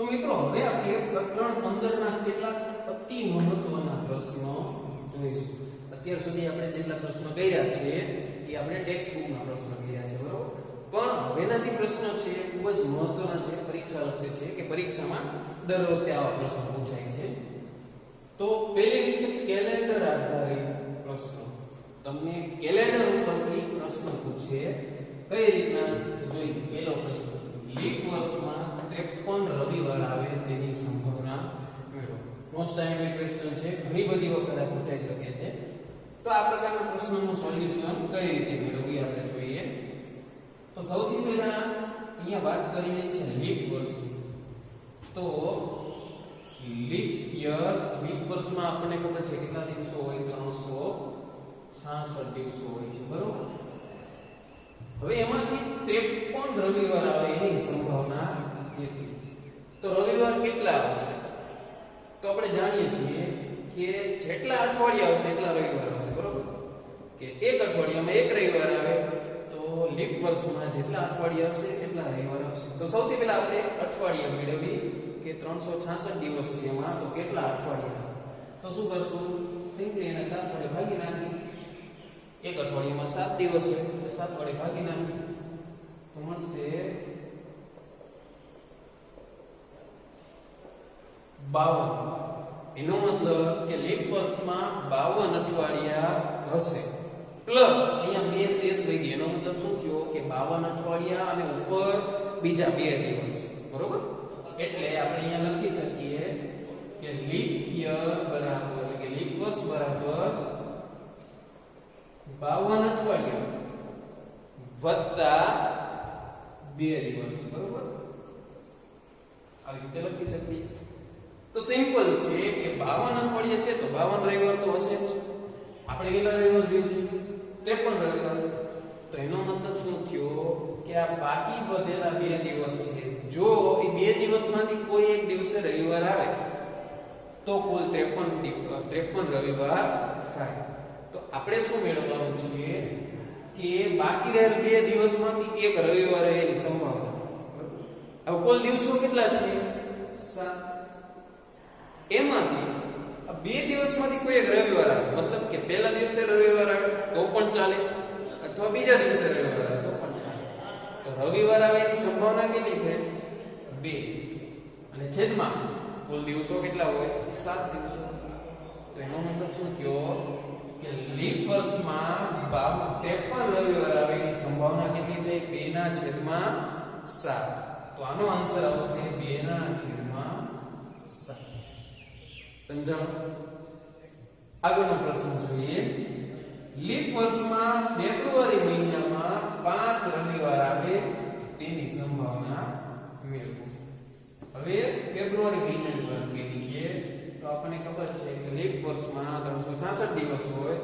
તો મિત્રો હવે આપણે પ્રકરણ 15 ના કેટલાક અતિ મહત્વના પ્રશ્નો જોઈશું. અત્યાર સુધી આપણે જેટલા પ્રશ્નો કર્યા છે એ આપણે ટેક્સ્ટ બુકના પ્રશ્નો કર્યા છે, બરોબર? પણ હવેના જે પ્રશ્નો છે એ ખૂબ જ મહત્વના છે, પરીક્ષાલક્ષી છે કે પરીક્ષામાં દર વખતે આવા પ્રશ્નો પૂછાય છે. તો પહેલી છે કેલેન્ડર આધારિત પ્રશ્નો. તમને કેલેન્ડર ઉપરથી પ્રશ્ન પૂછે કઈ રીતના તો જોઈએ. પહેલો પ્રશ્ન, લીપ વર્ષમાં 53 રવિવાર આવે તેની સંભાવના મેળવો. મોસ્ટ ટાઈમલી ક્વેશ્ચન છે, ઘણી બધી વખત આ પૂછાઈ શકે છે. તો આ પ્રકારના પ્રશ્નોનું સોલ્યુશન કઈ રીતે મેળવવું આપણે જોઈએ. તો સૌથી પહેલા અહીંયા વાત કરીએ છે લીપ વર્ષ. તો લીપ યર, લીપ વર્ષમાં આપણને ખબર છે કેટલા દિવસો હોય, 366 દિવસો હોય છે, બરોબર? હવે એમાંથી 53 રવિવાર આવે એની સંભાવના કેટલી? તો રવિવાર કેટલા આવશે? તો આપણે જાણીએ છીએ કે જેટલા અઠવાડિયા આવશે એટલા રવિવાર આવશે, બરોબર? કે એક અઠવાડિયામાં એક રવિવાર આવે તો લીપ વર્ષમાં જેટલા અઠવાડિયા હશે એટલા રવિવાર આવશે. તો સૌથી પહેલા આપણે અઠવાડિયા મેળવી કે 366 દિવસ છે એમાં તો કેટલા અઠવાડિયા. તો શું કરશું? સિમ્પલી એને 7 વડે ભાગી નાખી. એક અઠવાડિયામાં 7 દિવસ હોય તો 7 વડે ભાગી નાખી તો મળશે 52. એનો મતલબ કે લીપ વર્ષમાં 52 અઠવાડિયા હશે. પ્લસ અહીંયા બે શેષ રહી ગયા. એનો મતલબ શું થયો કે 52 અઠવાડિયા અને ઉપર બીજા 2 દિવસ, બરોબર? એટલે આપણે અહીંયા લખી શકીએ કે લીપ યર બરાબર એટલે કે લીપ વર્ષ બરાબર 52 અઠવાડિયા વત્તા 2 દિવસ, બરોબર? આવી રીતે લખી શકીએ. તો સિમ્પલ છે કે 52 અઠવાડિયા છે તો 52 રવિવાર તો હશે જ. આપણે કેટલા રવિવાર જોઈએ છે? 53 રવિવાર. તો એનો મતલબ શું થયો કે આ બાકી વધેલા 2 દિવસ છે, જો એ 2 દિવસમાંથી કોઈ એક દિવસે રવિવાર આવે તો કુલ 53 રવિવાર થાય. તો આપણે શું મેળવવાનું છે કે બાકી રહેલ 2 દિવસમાંથી એક રવિવાર એની સંભાવના. હવે કુલ દિવસો કેટલા છે? 7. એમાંથી આ 2 દિવસમાંથી કોઈ એક રવિવાર આવે, મતલબ કે પહેલા દિવસે રવિવાર આવે તો પણ ચાલે અથવા બીજા દિવસે રવિવાર આવે તો પણ ચાલે. તો રવિવાર આવે એની સંભાવના કેટલી છે? 2. અને છેદમાં કુલ દિવસો કેટલા હોય? 7 દિવસો. તો એનો મતલબ શું થયો કે લીપ વર્ષમાં 53 રવિવાર આવે એની સંભાવના કેટલી થઈ? 2/7. તો આનો આન્સર આવશે 2/7. સમજાણું? આગળનો પ્રશ્ન જોઈએ. લીપ વર્ષમાં ફેબ્રુઆરી મહિનામાં 5 રવિવાર આવે તેની સંભાવના મેળવો. હવે ફેબ્રુઆરી મહિનાની વાત કરી છે તો આપણને ખબર છે કે લીપ વર્ષમાં 366 દિવસ હોય,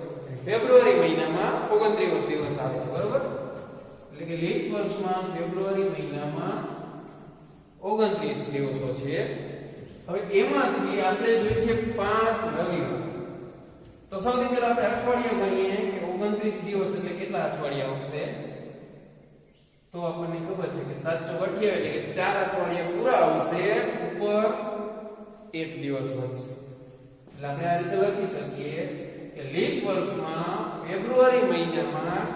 ફેબ્રુઆરી મહિનામાં 29 દિવસ આવે છે, બરોબર? એટલે કે લીપ વર્ષમાં ફેબ્રુઆરી મહિનામાં 29 દિવસો છે. હવે એમાંથી આપણે જોઈએ છે 5 રવિવાર. તો સૌથી પહેલા આપણે અઠવાડિયા ગણીએ કે 29 દિવસ એટલે કેટલા અઠવાડિયા આવશે? તો આપણને ખબર છે કે 7 × 28 એટલે કે 4 અઠવાડિયા પૂરા આવશે, ઉપર 1 દિવસ વધશે. એટલે આપણે આ રીતે લખી શકીએ કે લીપ વર્ષમાં ફેબ્રુઆરી મહિનામાં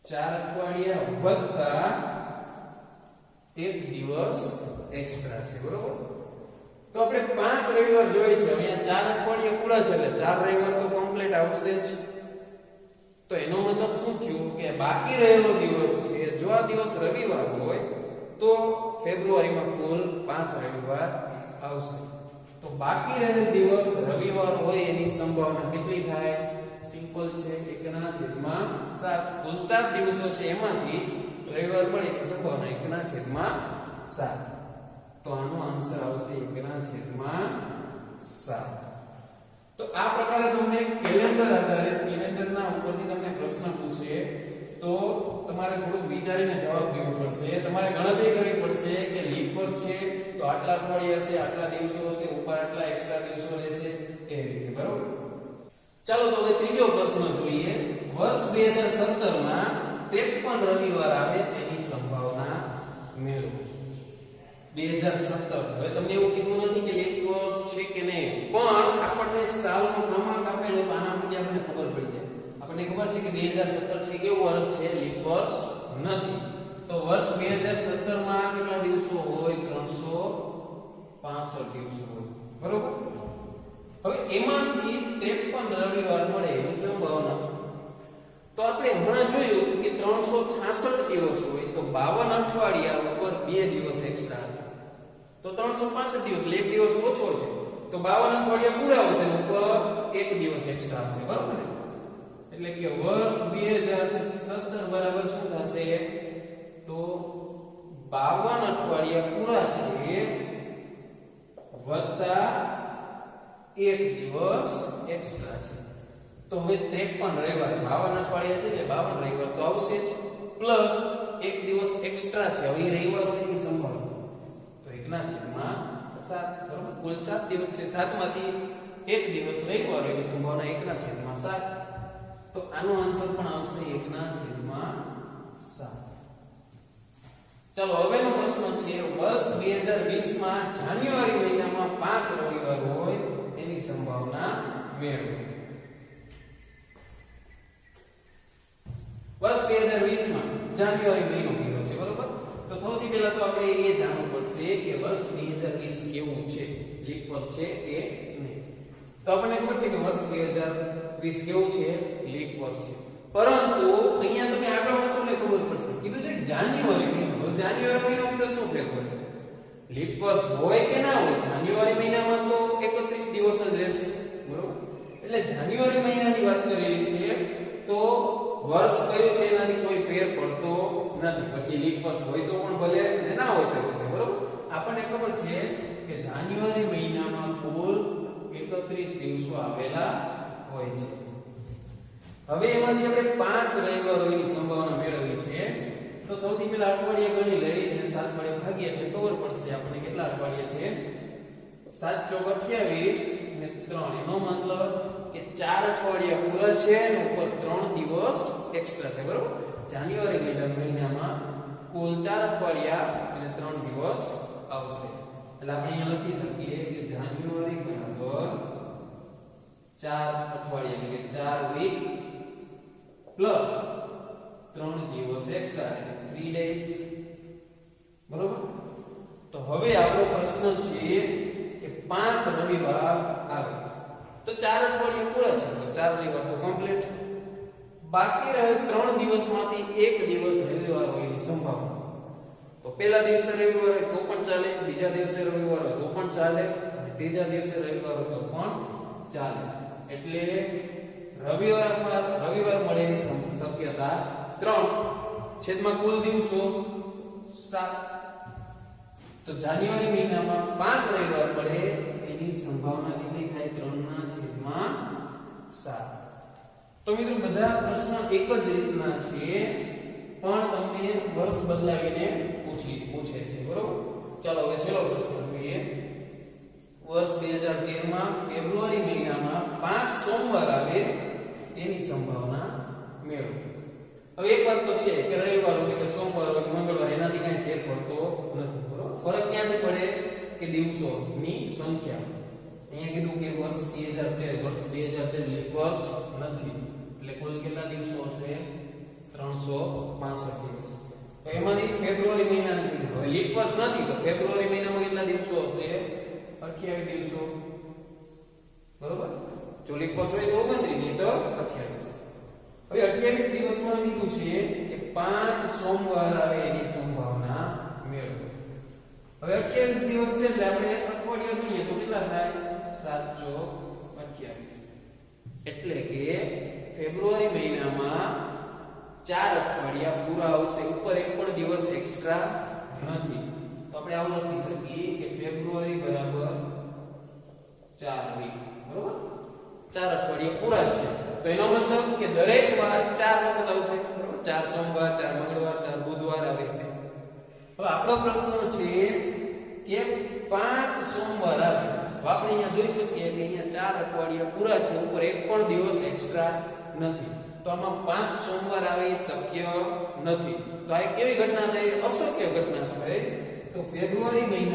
4 અઠવાડિયા વત્તા 1 દિવસ એક્સ્ટ્રા છે, બરોબર? તો આપણે 5 રવિવાર જોઈએ છે. અહીંયા 4 અઠવાડિયા પૂરા છે એટલે 4 રવિવાર તો કમ્પ્લીટ આવશે જ. તો એનો મતલબ શું થયું કે બાકી રહેલો દિવસ છે, જો આ દિવસ રવિવાર હોય તો ફેબ્રુઆરીમાં કુલ 5 રવિવાર આવશે. તો બાકી રહેલ દિવસ રવિવાર હોય એની સંભાવના કેટલી થાય? સિમ્પલ છે, 1/7. કુલ 7 દિવસો છે એમાંથી રવિવાર પડે એની સંભાવના 1/7. તો આનો આન્સર આવશે 1/7. તો આ પ્રકારે તમને કેલેન્ડર આધારિત કેલેન્ડરના ઉપરથી તમને પ્રશ્ન પૂછે તો તમારે થોડું વિચારીને જવાબ દેવો પડશે. તમારે ગણતરી કરવી પડશે કે લીપ વર્ષ છે તો આટલા અઠવાડિયા હશે, આટલા દિવસો હશે, ઉપર આટલા એક્સ્ટ્રા દિવસો રહેશે, એ રીતે, બરોબર? ચાલો તો હવે ત્રીજો પ્રશ્ન જોઈએ. વર્ષ 2017 માં 53 રવિવાર આવે તેની સંભાવના મેળવો. 2017 હવે તમને એવું કીધું નથી કે લીપ વર્ષ છે કે નહીં, પણ આપણને સાલનો ક્રમાંક આપેલો તો આના પરથી આપણને ખબર પડી જાય. આપણને ખબર છે કે 2017 છે કેવું વર્ષ છે, લીપ વર્ષ નથી. તો વર્ષ 2017 માં કેટલા દિવસો હોય? 365 દિવસો હોય, બરોબર. હવે એમાંથી 53 રવિવાર મળે એની સંભાવના. તો આપણે હમણાં જોયું કે 366 દિવસ હોય તો 52 અઠવાડિયા ઉપર 2 દિવસ એક્સ્ટ્રા. તો 365 દિવસ એટલે એક દિવસ ઓછો છે, તો 52 અઠવાડિયા પૂરા આવશે ઉપર એક દિવસ એક્સ્ટ્રા આવશે, બરોબર. એટલે કે વર્ષ 2017 બરાબર શું થશે? તો 52 અઠવાડિયા પૂરા છે વત્તા એક દિવસ એક્સ્ટ્રા છે. તો હવે 53 રવિવાર, 52 અઠવાડિયા છે એટલે 52 રવિવાર તો આવશે જ, પ્લસ એક દિવસ એક્સ્ટ્રા છે. હવે રવિવાર હોવાની સંભાવના તો 1/7, બરોબર. કુલ 7 દિવસ છે, 7 માંથી એક દિવસ રવિવાર હોવાની સંભાવના 1/7. તો આનો આન્સર પણ આવશે 1/7. ચાલો હવેનો પ્રશ્ન છે વર્ષ 2020 માં જાન્યુઆરી મહિનામાં 5 રવિવાર હોય એની સંભાવના મેળવો. વર્ષ 2020 માં જાન્યુઆરી મહિનો કયો છે, બરોબર. તો સૌથી પહેલા તો આપણે એ જાણવું પડશે કે વર્ષ 2020 કેવું છે, લીપ વર્ષ છે કે નહીં. તો આપણને ખબર છે કે વર્ષ 2020 કેવું છે, લીપ વર્ષ છે. પરંતુ અહીંયા તમે આગળ વાંચો એટલે ખબર પડશે. કીધું છે જાન્યુઆરી મહિનો. હવે જાન્યુઆરી મહિનો કીધું શું ફેર પડે? લીપ વર્ષ હોય કે ના હોય, જાન્યુઆરી મહિનામાં તો 31 દિવસ જ રહેશે, બરોબર. એટલે જાન્યુઆરી મહિનાની વાત કરેલી છે તો વર્ષ કયું છે એનાથી કોઈ ફેર પડતો નથી. પછી લીપ વર્ષ હોય તો પણ ભલે અને ના હોય તો ભલે, બરોબર. આપણને ખબર છે કે જાન્યુઆરી મહિનામાં કુલ 31 દિવસો આવેલા હોય છે. હવે એમાંથી આપણે 5 રવિવારોની સંભાવના મેળવી છે. તો સૌથી પહેલા અઠવાડિયા ગણી લઈ અને 7 વડે ભાગીએ એટલે ખબર પડશે આપણે કેટલા અઠવાડિયા છે. 7 ચોક 28 અને 3, એનો મતલબ કે 4 અઠવાડિયા પૂરા છે અને ઉપર 3 દિવસ એક્સ્ટ્રા છે, બરોબર. જાન્યુઆરી મહિનામાં કુલ 4 અઠવાડિયા અને 3 દિવસ આવશે. એટલે આપણે અહીંયા લખી શકીએ કે જાન્યુઆરી બરાબર 4 અઠવાડિયા એટલે કે 4 વીક પ્લસ 3 દિવસ એક્સ્ટ્રા એટલે 3 ડેઝ, બરોબર. તો હવે આપણો પ્રશ્ન છે કે 5 રવિવાર આવે તો 4 અઠવાડિયા પૂરા છે તો 4 રવિવાર તો કમ્પ્લીટ. બાકી રહે 3 દિવસમાંથી એક દિવસ રવિવાર હોવાની સંભાવના. તો પહેલા દિવસે રવિવાર હોય તો પણ ચાલે, બીજા દિવસે રવિવાર હોય તો પણ ચાલે, અને ત્રીજા દિવસે રવિવાર હોય તો પણ ચાલે. એટલે રવિવાર મળે શક્યતા 3 છેદમાં કુલ દિવસો 7. તો જાન્યુઆરી મહિનામાં 5 રવિવાર પડે એની સંભાવના કેટલી થાય? 3/7. તો મિત્રો બધા પ્રશ્ન એક જ રીતના છે પણ તમને વર્ષ બદલાવીને પૂછે છે, બરોબર. ચાલો હવે છેલ્લો પ્રશ્ન જોઈએ. વર્ષ 2013 માં ફેબ્રુઆરી મહિનામાં 5 સોમવાર આવે એની સંભાવના મેળવો. હવે એક વાત તો છે કે રવિવાર હોય કે સોમવાર હોય કે મંગળવાર એનાથી કઈ ફેર પડતો નથી, બરોબર. ફરક ક્યાંથી પડે કે દિવસોની સંખ્યા. અહીંયા કીધું કે વર્ષ 2013 લીપ વર્ષ નથી એટલે કુલ કેટલા દિવસો હશે? 365 દિવસ. તો એમાંથી ફેબ્રુઆરી મહિનાની કીધું. હવે લીપ વર્ષ નથી તો ફેબ્રુઆરી મહિનામાં કેટલા દિવસો હશે? 28 દિવસો, બરોબર. જો લીપ વર્ષ હોય તો 29, નહીં તો 28. હવે 28 દિવસમાં કીધું છે કે 5 સોમવાર આવે એની સંભાવના મેળવો. હવે 28 દિવસ છે એટલે આપણે અઠવાડિયા ગણીએ તો કેટલા થાય? 7 ચોક 28. એટલે કે ફેબ્રુઆરી મહિનામાં 4 અઠવાડિયા પૂરા આવશે, ઉપર એક પણ દિવસ એક્સ્ટ્રા નથી. તો આપણે આવું લખી શકીએ કે ફેબ્રુઆરી બરાબર 4 વીક, બરોબર. 4 અઠવાડિયા પૂરા છે તો એનો મતલબ કે દરેક વાર 4 વખત આવશે, બરોબર. 4 સોમવાર, 4 મંગળવાર, 4 બુધવાર આવે. હવે આપણો પ્રશ્ન છે કે 5 સોમવાર આવે. આપણે અહીંયા જોઈ શકીએ કે અહીંયા 4 અઠવાડિયા પૂરા છે, ઉપર એક પણ દિવસ એક્સ્ટ્રા નથી. તો આમાં 5 સોમવાર આવે એ શક્ય નથી. તો આ કેવી ઘટના થઈ? અશક્ય ઘટના થઈ. તો ફેબ્રુઆરી મહિના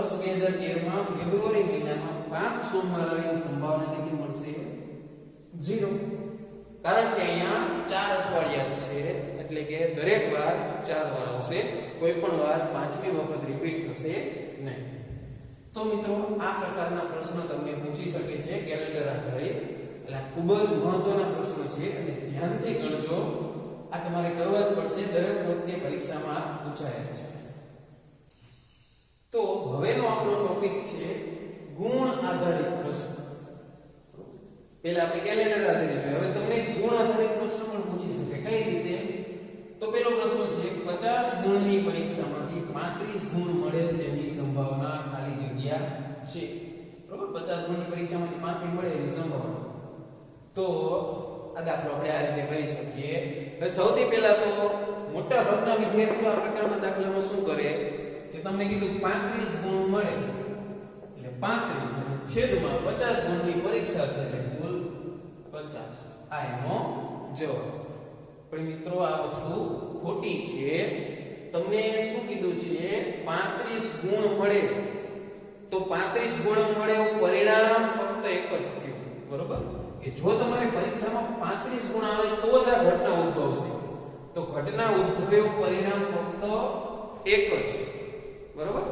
વર્ષ 2013 માં ફેબ્રુઆરી મહિનામાં 5 સોમવાર આવવાની સંભાવના કેટલી મળશે? 0. કારણ કે અહીંયા 4 અઠવાડિયા છે એટલે કે દરેક વાર 4 વાર આવશે, કોઈ પણ વાર 5મી વખત રિપીટ થશે નહીં. તો મિત્રો આ પ્રકારના પ્રશ્નો તમને પૂછી શકે છે કેલેન્ડર આધારિત. એટલે ખૂબ જ મહત્વના પ્રશ્નો છે અને ધ્યાનથી ગણજો. આ તમારે કરવા જ પડશે, દરેક વખતે પરીક્ષામાં પૂછાય છે. તો હવેનો આપણો ટોપિક છે ગુણ આધારિત પ્રશ્ન. પહેલા આપણે કેલેન્ડર આધારિત જોઈએ, હવે તમને ગુણ આધારિત પ્રશ્ન પણ પૂછી શકે. કઈ રીતે? તો પહેલો પ્રશ્ન છે 50 ગુણની પરીક્ષામાંથી 35 ગુણ મળે તેની સંભાવના ખાલી જગ્યા છે. બરોબર, 50 ગુણની પરીક્ષામાંથી 35 મળે એની સંભાવના. તો આ દાખલો આપણે આ રીતે કરી શકીએ. હવે સૌથી પહેલા તો મોટા ભાગના વિદ્યાર્થીઓ આ પ્રકારના દાખલામાં શું કરે કે તમને કીધું 35 ગુણ મળે એટલે 35 છેદમાં 50 ગુણની પરીક્ષા છે એટલે કુલ 50. આ એનો જવાબ. પણ મિત્રો આ વસ્તુ ખોટી છે. તમને શું કીધું છે? 35 ગુણ મળે. તો 35 ગુણ મળે એવું પરિણામ ફક્ત એક જ થયું. બરોબર, કે જો તમારે પરીક્ષામાં 35 ગુણ આવે તો જ આ ઘટના ઉદ્ભવશે. તો ઘટના ઉદ્ભવે એવું પરિણામ ફક્ત એક જ. બરોબર,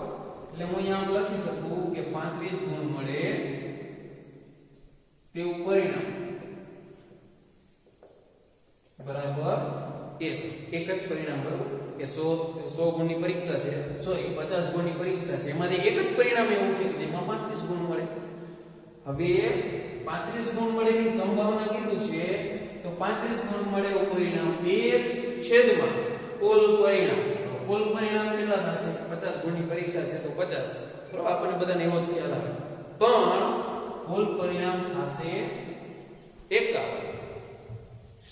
એટલે હું અહીંયા લખી શકું કે 35 ગુણ મળે તેવું પરિણામ બરાબર એક જ પરિણામ. બરોબર, કે 100 ગુણની પરીક્ષા છે, 50 ગુણની પરીક્ષા છે, એમાંથી એક જ પરિણામ એવું છે કે જેમાં 35 ગુણ મળે. હવે 35 ગુણ મળે ની સંભાવના કીધું છે, તો 35 ગુણ મળે એવું પરિણામ 1 છેદમાં કુલ પરિણામ. કુલ પરિણામ કેટલા થશે? 50 ગુણની પરીક્ષા છે તો 50. બરોબર, આપણને બધાને એવો જ ખ્યાલ આવે. પણ કુલ પરિણામ થશે 51.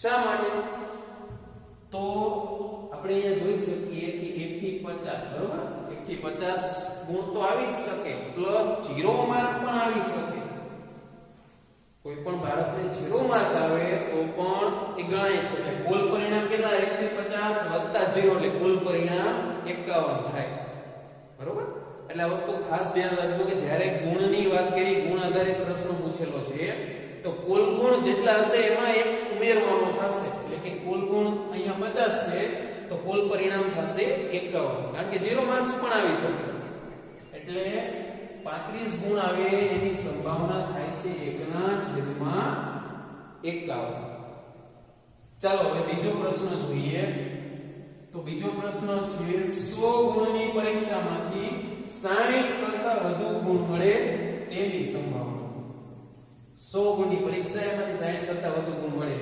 શા માટે? તો આપણે અહીંયા જોઈ શકીએ કે 1 થી 50. બરોબર, 1 થી 50 ગુણ તો આવી જ શકે, પ્લસ 0 માર્ક પણ આવી શકે. કોઈ પણ બાળકને 0 માર્ક આવે તો પણ એ ગણાય છે. એટલે કુલ પરિણામ કેટલા? 1 થી 50 વત્તા 0 એટલે કુલ પરિણામ 51 થાય. બરોબર, એટલે આ વસ્તુ ખાસ ધ્યાન રાખજો કે જ્યારે ગુણની વાત કરી, ગુણ આધારિત પ્રશ્ન પૂછેલો છે તો કુલ ગુણ જેટલા હશે એમાં એક ઉમેરવાનો થશે. એટલે કે કુલ ગુણ અહીંયા 50 છે તો કુલ પરિણામ થશે 51. કારણ કે 0 માર્ક્સ પણ આવી શકે. એટલે 35 ગુણ આવે એની સંભાવના થાય છે 1/51. ચાલો હવે બીજો પ્રશ્ન જોઈએ. તો બીજો પ્રશ્ન છે 100 ગુણની પરીક્ષામાંથી 60 કરતા વધુ ગુણ મળે તેની સંભાવના. 100 ગુણની પરીક્ષા એમાંથી 60 કરતા વધુ ગુણ મળે.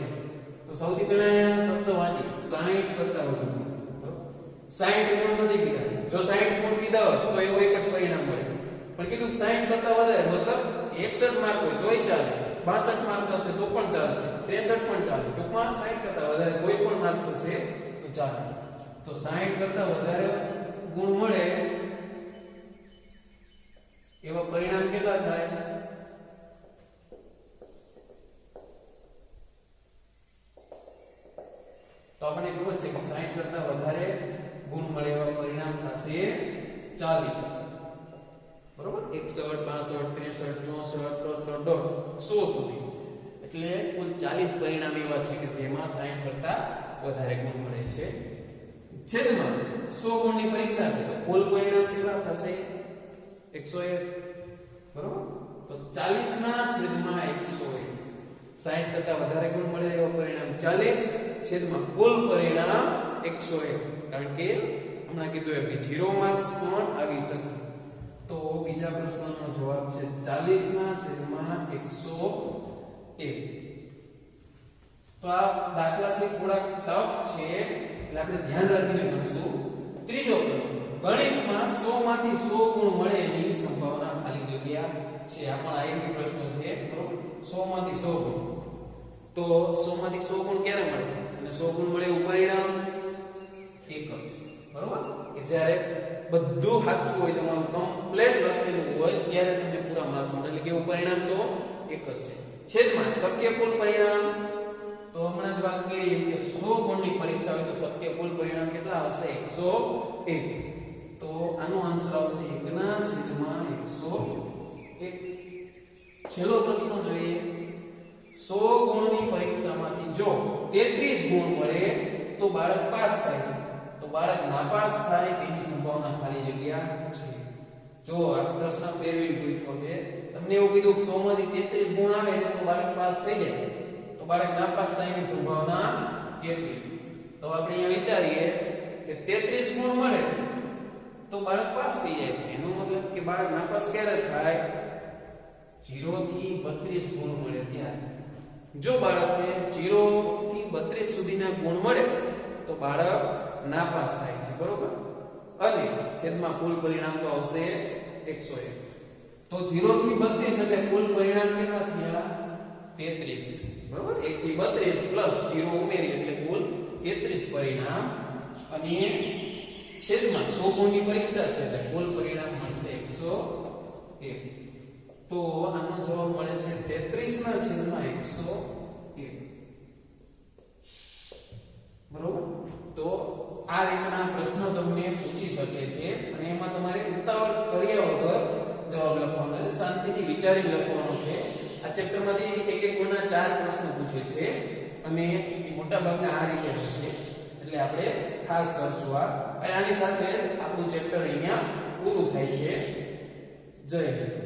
તો સૌથી પહેલા અહીંયા શબ્દ વાંચી 60 કરતા વધુ. 60 ગુણ નથી કીધા. જો 60 ગુણ કીધા હોત તો એવું એક જ પરિણામ મળે. પણ કીધું 60 કરતા વધારે, મતલબ 61 માર્ક હોય તોય ચાલે, 62 માર્ક હશે તો પણ ચાલશે, 63 પણ ચાલે. ટૂંકમાં 60 કરતા વધારે કોઈ પણ માર્ક હશે તો ચાલે. તો 60 કરતા વધારે ગુણ મળે એવા પરિણામ કેટલા થાય? તો આપણને ખબર છે કે 60 કરતા વધારે ગુણ મળે એવા પરિણામ થશે 40. બરોબર, 61 62 63 64 100 સુધી. એટલે કુલ 40 પરિણામ એવા છે કે જેમાં 60 કરતા વધારે ગુણ મળે છે. છેદમાં 100 ગુણની પરીક્ષા છે તો કુલ પરિણામ કેટલા થશે? 101. બરોબર, તો 40 ના છેદમાં 101. 60 કરતા વધારે ગુણ મળે એવા પરિણામ 40 છેદમાં કુલ પરિણામ 101. કારણ કે હમણાં કીધું એમ કે 0 માર્ક્સ પણ આવી શકે. તો બીજા પ્રશ્નનો જવાબ છે 40 ના છેદમાં 101. તો આ દાખલા છે થોડા ટફ છે એટલે આપણે ધ્યાન રાખીને ગણશું. ત્રીજો પ્રશ્ન, ગણિતમાં 100 માંથી 100 ગુણ મળે એની સંભાવના ખાલી જગ્યા છે. આ પણ આઈએમપી પ્રશ્ન છે. બરોબર, 100 માંથી 100 ગુણ. તો 100 માંથી 100 ગુણ ક્યારે મળે? અને 100 ગુણ મળે એવું પરિણામ એક જ. બરોબર, કે જ્યારે બધું સાચું હોય, તમારું કમ્પ્લીટ લખેલું હોય ત્યારે તમને પૂરા માર્ક્સ મળે. એટલે કેવું પરિણામ? તો એક જ છે. છેદમાં શક્ય કુલ પરિણામ. તો હમણાં જ વાત કરી કે 100 ગુણની પરીક્ષા હોય તો શક્ય કુલ પરિણામ કેટલા આવશે? 101. તો આનો આન્સર આવશે 1/101. એક છેલ્લો પ્રશ્ન જોઈએ 100 ગુણની પરીક્ષામાંથી જો 33 ગુણ મળે તો બાળક પાસ થાય છે તો બાળક નાપાસ થાય તેની સંભાવના ખાલી જગ્યા છે જો આ પ્રશ્ન ફેરવી પૂછ્યો છે તમને એવું કીધું 100 માંથી 33 ગુણ આવે તો બાળક પાસ થઈ જાય તો બાળક નાપાસ થવાની સંભાવના કેટલી તો આપણે અહીંયા વિચારીએ કે 33 ગુણ મળે તો બાળક પાસ થઈ જાય છે એનો મતલબ કે બાળક નાપાસ ક્યારે થાય 0 થી 32 ગુણ મળે ત્યારે જો બાળકને 0 થી 32 સુધીના ગુણ મળે તો બાળક નાપાસ થાય છે બરોબર અને છેદમાં કુલ પરિણામ તો આવશે 101 તો 0 થી 32 એટલે કુલ પરિણામ કેટલા થયા 33 બરોબર 1 થી 32 પ્લસ 0 ઉમેરી એટલે કુલ 33 પરિણામ અને છેદમાં 100 ગુણની પરીક્ષા છે એટલે કુલ પરિણામ મળશે 101 તો આનો જવાબ મળે છે 33 ના છેદમાં 101 બરોબર તો આ રીતના પ્રશ્ન તમને પૂછી શકે છે અને એમાં તમારે ઉતાવળ કર્યા વગર જવાબ લખવાનો છે શાંતિથી વિચારીને લખવાનો છે આ ચેપ્ટરમાંથી એક એક ગુણના 4 પ્રશ્નો પૂછે છે અને મોટા ભાગના આ રીતે હશે એટલે આપણે ખાસ કરશું આ આની સાથે આપણું ચેપ્ટર અહીંયા પૂરું થાય છે જય હિન્દ